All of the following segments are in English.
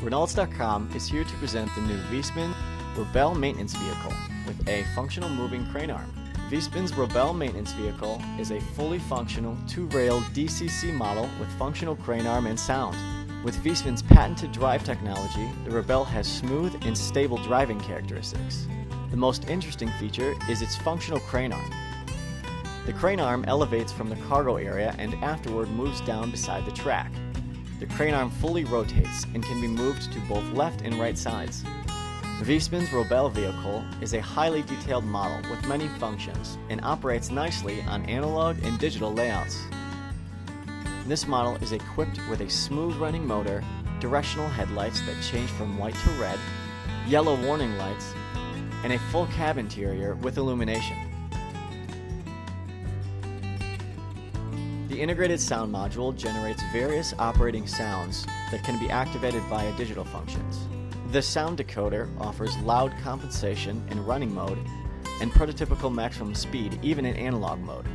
Reynolds.com is here to present the new Viessmann Robel maintenance vehicle with a functional moving crane arm. Viessmann's Robel maintenance vehicle is a fully functional two-rail DCC model with functional crane arm and sound. With Viessmann's patented drive technology, the Robel has smooth and stable driving characteristics. The most interesting feature is its functional crane arm. The crane arm elevates from the cargo area and afterward moves down beside the track. The crane arm fully rotates and can be moved to both left and right sides. Viessmann's Robel vehicle is a highly detailed model with many functions and operates nicely on analog and digital layouts. This model is equipped with a smooth running motor, directional headlights that change from white to red, yellow warning lights, and a full cab interior with illumination. The integrated sound module generates various operating sounds that can be activated via digital functions. The sound decoder offers loud compensation in running mode and prototypical maximum speed even in analog mode.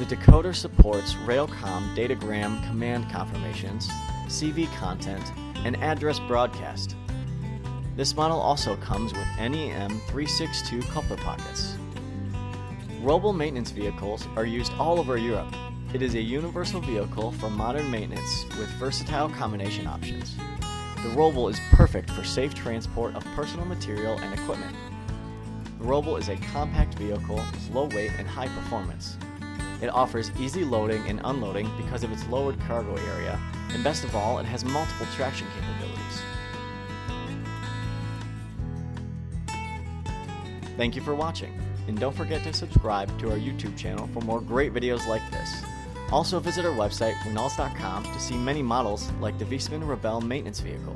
The decoder supports RailCom datagram command confirmations, CV content, and address broadcast. This model also comes with NEM 362 coupler pockets. Robel maintenance vehicles are used all over Europe. It is a universal vehicle for modern maintenance with versatile combination options. The Robel is perfect for safe transport of personal material and equipment. The Robel is a compact vehicle with low weight and high performance. It offers easy loading and unloading because of its lowered cargo area, and best of all, it has multiple traction capabilities. Thank you for watching, and don't forget to subscribe to our YouTube channel for more great videos like this. Also visit our website, Reynolds.com, to see many models like the Viessmann Robel maintenance vehicle.